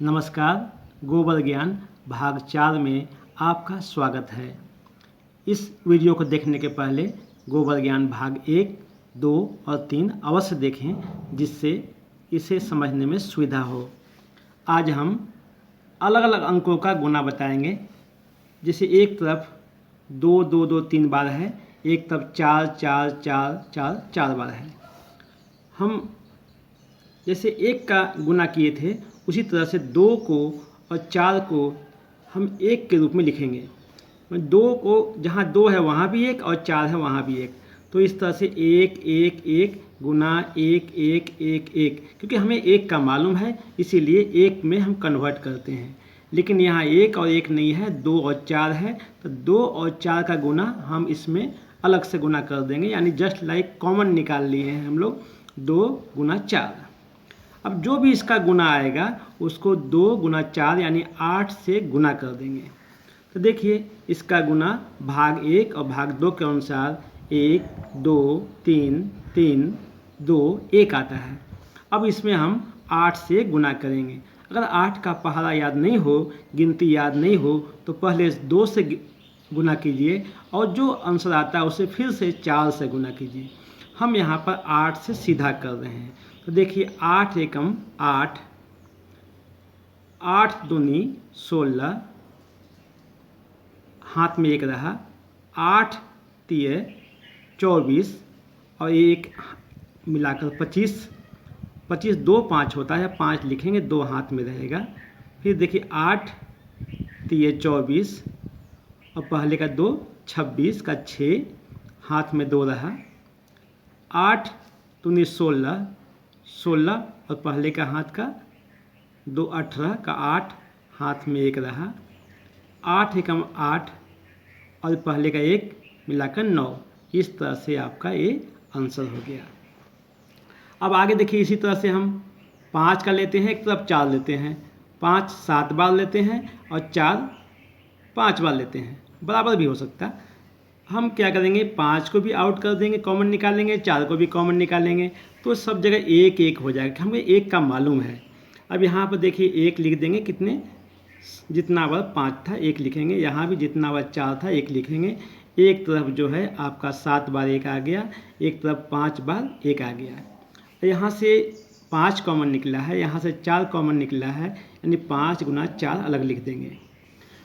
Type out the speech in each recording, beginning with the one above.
नमस्कार। गोबर ज्ञान भाग 4 में आपका स्वागत है। इस वीडियो को देखने के पहले गोबर ज्ञान भाग 1, 2 और 3 अवश्य देखें, जिससे इसे समझने में सुविधा हो। आज हम अलग अलग अंकों का गुना बताएंगे। जैसे एक तरफ 2 2 2 3 बार है, एक तरफ 4 4 4 4 4 बार है। हम जैसे एक का गुना किए थे, उसी तरह से 2 को और 4 को हम 1 के रूप में लिखेंगे। 2 को जहाँ 2 है वहाँ भी 1 और 4 है वहाँ भी 1, तो इस तरह से 1 1 1 गुना 1 1 1 1, क्योंकि हमें 1 का मालूम है इसीलिए 1 में हम कन्वर्ट करते हैं। लेकिन यहाँ 1 और 1 नहीं है, 2 और 4 है, तो 2 और 4 का गुना हम इसमें अलग से गुना कर देंगे, यानी जस्ट लाइक कॉमन निकाल लिए हैं हम लोग। 2 गुना 4। अब जो भी इसका गुना आएगा उसको 2 गुना 4 यानी 8 से गुना कर देंगे। तो देखिए इसका गुना भाग 1 और भाग 2 के अनुसार 1 2 3 3 2 1 आता है। अब इसमें हम 8 से गुना करेंगे। अगर 8 का पहाड़ा याद नहीं हो, गिनती याद नहीं हो, तो पहले 2 से गुना कीजिए और जो आंसर आता है उसे फिर से 4 से गुना कीजिए। हम यहाँ पर 8 से सीधा कर रहे हैं। तो देखिए 8 एकम 8, 8 दूनी 16, हाथ में 1 रहा, 8 तिये 24 और 1 मिलाकर 25। 25 2 5 होता है, 5 लिखेंगे, 2 हाथ में रहेगा। फिर देखिए 8 तिये 24 और पहले का 2 26 का 6, हाथ में 2 रहा। 8 दूनी 16 16 और पहले का हाथ का 2 18 का 8, हाथ में 1 रहा। 8 एकम 8 और पहले का 1 मिलाकर 9। इस तरह से आपका ये आंसर हो गया। अब आगे देखिए इसी तरह से हम 5 का लेते हैं, एक तरफ 4 लेते हैं। 5 7 बार लेते हैं और 4 5 बार लेते हैं, बराबर भी हो सकता है। हम क्या करेंगे, 5 को भी आउट कर देंगे, कॉमन निकालेंगे, 4 को भी कॉमन निकालेंगे, तो सब जगह 1 1 हो जाएगा। हमें 1 का मालूम है। अब यहाँ पर देखिए 1 लिख देंगे, कितने जितना बार 5 था 1 लिखेंगे, यहाँ भी जितना बार 4 था 1 लिखेंगे। एक तरफ जो है आपका 7 बार 1 आ गया, एक तरफ 5 बार 1 आ गया। यहाँ से 5 कॉमन निकला है, यहाँ से 4 कॉमन निकला है, यानी 5 गुना 4 अलग लिख देंगे।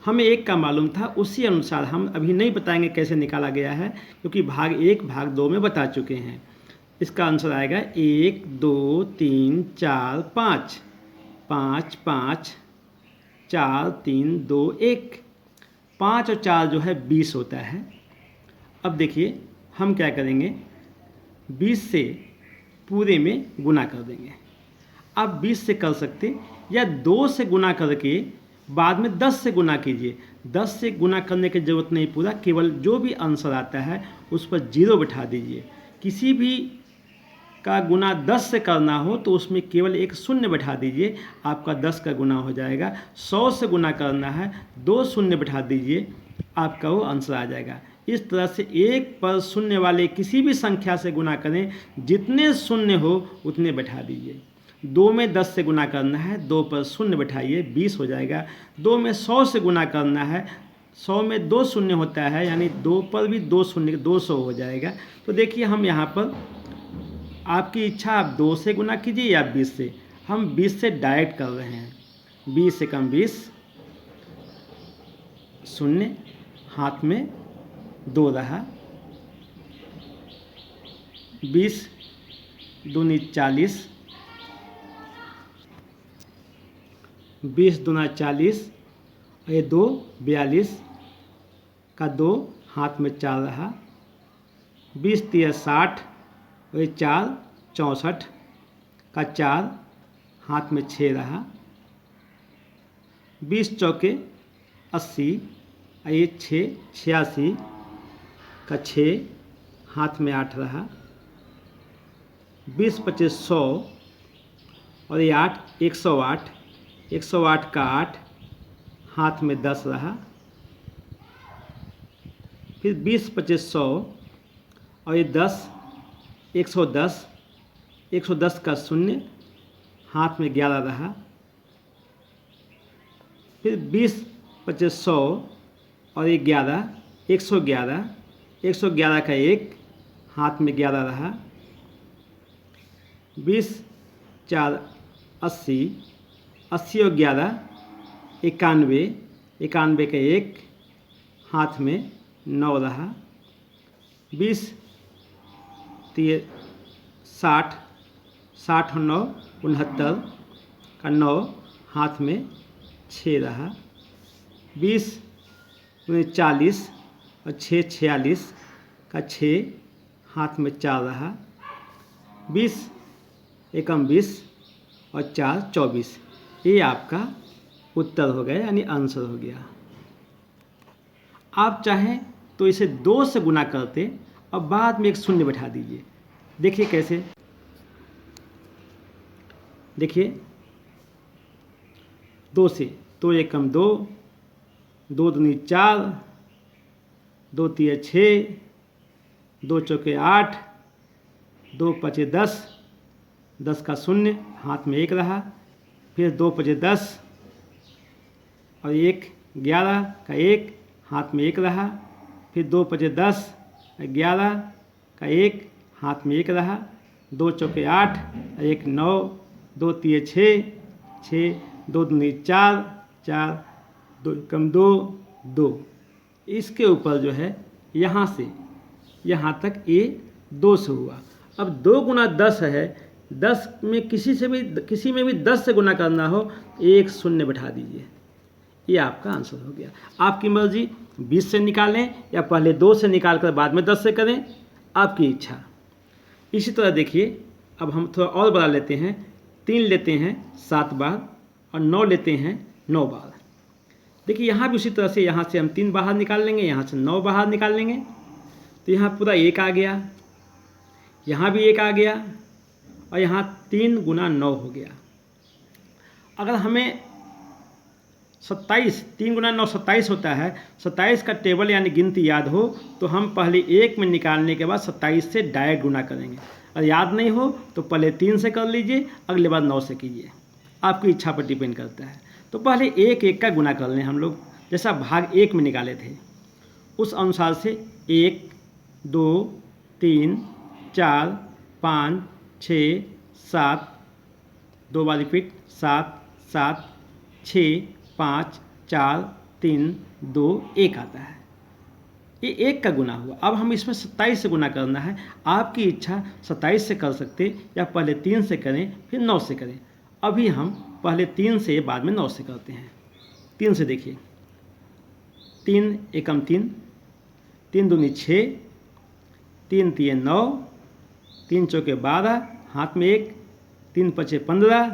हमें 1 का मालूम था, उसी अनुसार हम अभी नहीं बताएंगे कैसे निकाला गया है, क्योंकि भाग 1 भाग 2 में बता चुके हैं। इसका आंसर आएगा 1 2 3 4 5 5 5 4 3 2 1। 5 और 4 जो है 20 होता है। अब देखिए हम क्या करेंगे, 20 से पूरे में गुना कर देंगे। आप 20 से कर सकते या 2 से गुना करके बाद में 10 से गुना कीजिए। 10 से गुना करने की ज़रूरत नहीं, पूरा केवल जो भी आंसर आता है उस पर 0 बिठा दीजिए। किसी भी का गुना 10 से करना हो तो उसमें केवल एक 0 बिठा दीजिए, आपका 10 का गुना हो जाएगा। 100 से गुना करना है, 2 0 बिठा दीजिए, आपका वो आंसर आ जाएगा। इस तरह से 1 पर 0 वाले किसी भी संख्या से गुना करें, जितने 0 हो उतने बिठा दीजिए। 2 में 10 से गुना करना है, 2 पर 0 बिठाइए, 20 हो जाएगा। 2 में 100 से गुना करना है, 100 में 2 0 होता है, यानी 2 पर भी 2 0, 200 हो जाएगा। तो देखिए हम यहाँ पर आपकी इच्छा, आप 2 से गुना कीजिए या 20 से। हम 20 से डायरेक्ट कर रहे हैं। 20 एकम 20, 0 हाथ में 2 रहा। 20 दूनी 40, 20 दूना 40 और ये 2 42 का 2, हाथ में 4 रहा। 20 तिया 60 और ये 4 64 का 4, हाथ में 6 रहा। 20 चौके 80 और ये 6 86 का 6, हाथ में 8 रहा। 20 25 100 और ये 8 108, 108 का 8, हाथ में 10 रहा। फिर 20 25 100 और ये 10 110, 110 का 0, हाथ में 11 रहा। फिर 20 25 100 और 11 111, 111 का 1 हाथ में 11 रहा, 20 4 80, 80 और 11 91, 91 का 1 हाथ में 9 रहा, 20 3 60, 60 और 9 69 का 9 हाथ में 6 रहा, 20 40 और 6 46 का 6 हाथ में 4 रहा, 20 एकम 20 और 4 24। ये आपका उत्तर हो गया, यानी आंसर हो गया। आप चाहें तो इसे 2 से गुना करते और बाद में एक शून्य बैठा दीजिए। देखिए कैसे, देखिए 2 से, 2 एकम 2, 2 दूनी 4, 2 तिया 6, 2 चौके 8, 2 पचे 10, 10 का शून्य हाथ में 1 रहा, फिर 2 पचे 10 और 1 11 का 1 हाथ में 1 रहा, फिर 2 पचे 10 11 का 1 हाथ में 1 रहा, 2 चौके 8 1 9, 2 तिये 6, 2 दूनी 4, 2 कम 2 2। इसके ऊपर जो है यहाँ से यहाँ तक ये 2 से हुआ। अब 2 गुना 10 है, 10 में किसी में भी 10 से गुना करना हो, एक शून्य बैठा दीजिए। ये आपका आंसर हो गया। आपकी मर्जी 20 से निकालें या पहले 2 से निकाल कर बाद में 10 से करें, आपकी इच्छा। इसी तरह देखिए, अब हम थोड़ा और बड़ा लेते हैं। 3 लेते हैं 7 बार और 9 लेते हैं 9 बार। देखिए यहाँ भी उसी तरह से, यहाँ से हम 3 बाहर निकाल लेंगे, यहाँ से 9 बाहर निकाल लेंगे, तो यहाँ पूरा 1 आ गया, यहाँ भी 1 आ गया और यहाँ 3 गुना 9 हो गया। अगर हमें 27, 3 गुना 9 27 होता है, 27 का टेबल यानी गिनती याद हो तो हम पहले 1 में निकालने के बाद 27 से डायरेक्ट गुना करेंगे। और याद नहीं हो तो पहले 3 से कर लीजिए, अगले बार 9 से कीजिए, आपकी इच्छा पर डिपेंड करता है। तो पहले 1 1 का गुना कर लें। हम लोग जैसा भाग 1 में निकाले थे उस अनुसार से 1 2 3 4 5 6 7, 2 बार रिपीट, 7 7 6 5 4 3 2 1 आता है। ये 1 का गुना हुआ। अब हम इसमें 27 से गुना करना है। आपकी इच्छा 27 से कर सकते या पहले 3 से करें फिर 9 से करें। अभी हम पहले 3 से बाद में 9 से करते हैं। 3 से देखिए, 3 एकम 3, 3 दूनी 6, 3 तिये 9, 3 चौके 12, हाथ में 1, 3 पचे 15,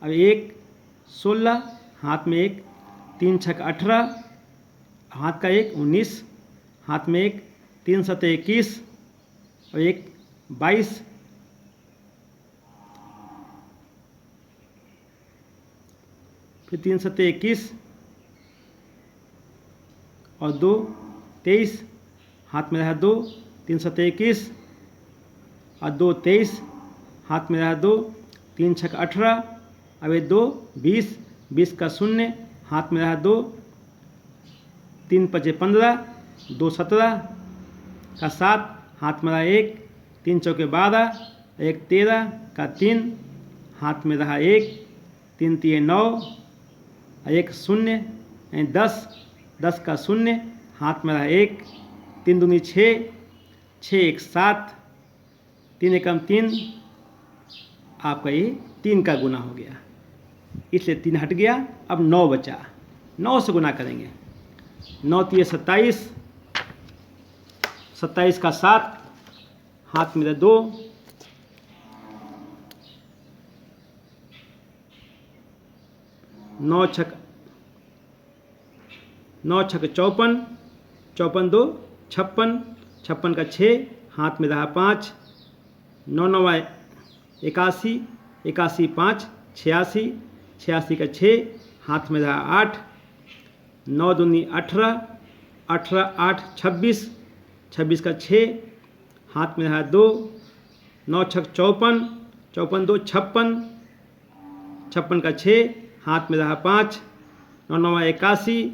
अब 1 16, हाथ में 1, 3 छक 18, हाथ का 1 19, हाथ में 1, 3 सते 21 और 1 22, फिर 3 सते 21 और 2 23, हाथ में रहा 2, 3 सते 21 और 2 23, हाथ में रहा 2, 3 छक 18, अब ये 2 20, 20 का शून्य हाथ में रहा 2, 3 पचे 15, 2 17 का 7, हाथ में रहा 1, 3 चौके 12, 1 13 का 3, हाथ में रहा 1, 3 तिये 9, 1 शून्य यानी 10, 10 का शून्य हाथ में रहा 1, 3 दूनी 6, 6 1 7, 3 एकम 3, आपका ये 3 का गुना हो गया, इसलिए 3 हट गया। अब 9 बचा, 9 से गुना करेंगे। 9 तिये 27, 27 का 7, हाथ में 2, 9 छक 54, 54 2 56, 56 का 6, हाथ में रहा 5, 9 9 81, 81 5 86, 86 का 6, हाथ में रहा 8, 9 दूनी 18, 18 8 26, 26 का 6, हाथ में रहा 2, 9 छक 54, 54 2 56, 56 का 6, हाथ में रहा 5, 9 9 81,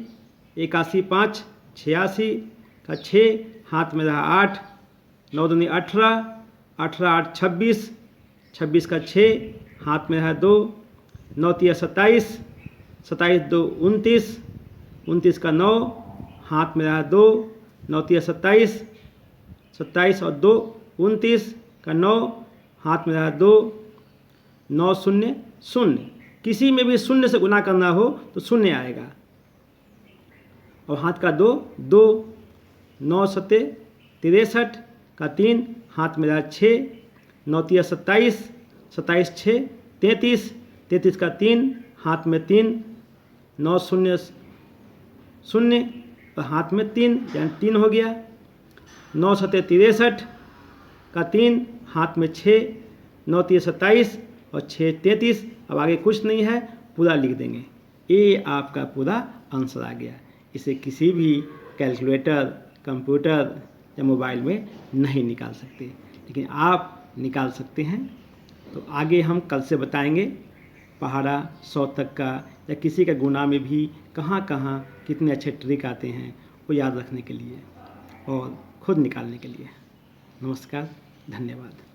81 5 86 का 6 हाथ में रहा 8, 9 दूनी 18, 18 8 26, 26 का 6 हाथ में रहा 2, 9 तिया 27, 27 2 29, 29 का 9 हाथ में रहा 2, 9 तिया 27, 27 और 2 29 का 9 हाथ में रहा 2, 9 0 0। किसी में भी शून्य से गुना करना हो तो शून्य आएगा और हाथ का 2 2, 9 7 63 का 3 हाथ में रहा 6, 9 तिया 27, 27 6 33, 33 का 3 हाथ में 3, 9 0 0 और हाथ में 3 यानी 3 हो गया। 9 7 63 का 3 हाथ में 6, 9 तिया 27 और 6 33। अब आगे कुछ नहीं है, पूरा लिख देंगे। ये आपका पूरा आंसर आ गया। इसे किसी भी कैलकुलेटर, कंप्यूटर या मोबाइल में नहीं निकाल सकते, लेकिन आप निकाल सकते हैं। तो आगे हम कल से बताएंगे पहाड़ा 100 तक का या किसी का गुना में भी कहाँ कहाँ कितने अच्छे ट्रिक आते हैं वो याद रखने के लिए और खुद निकालने के लिए। नमस्कार, धन्यवाद।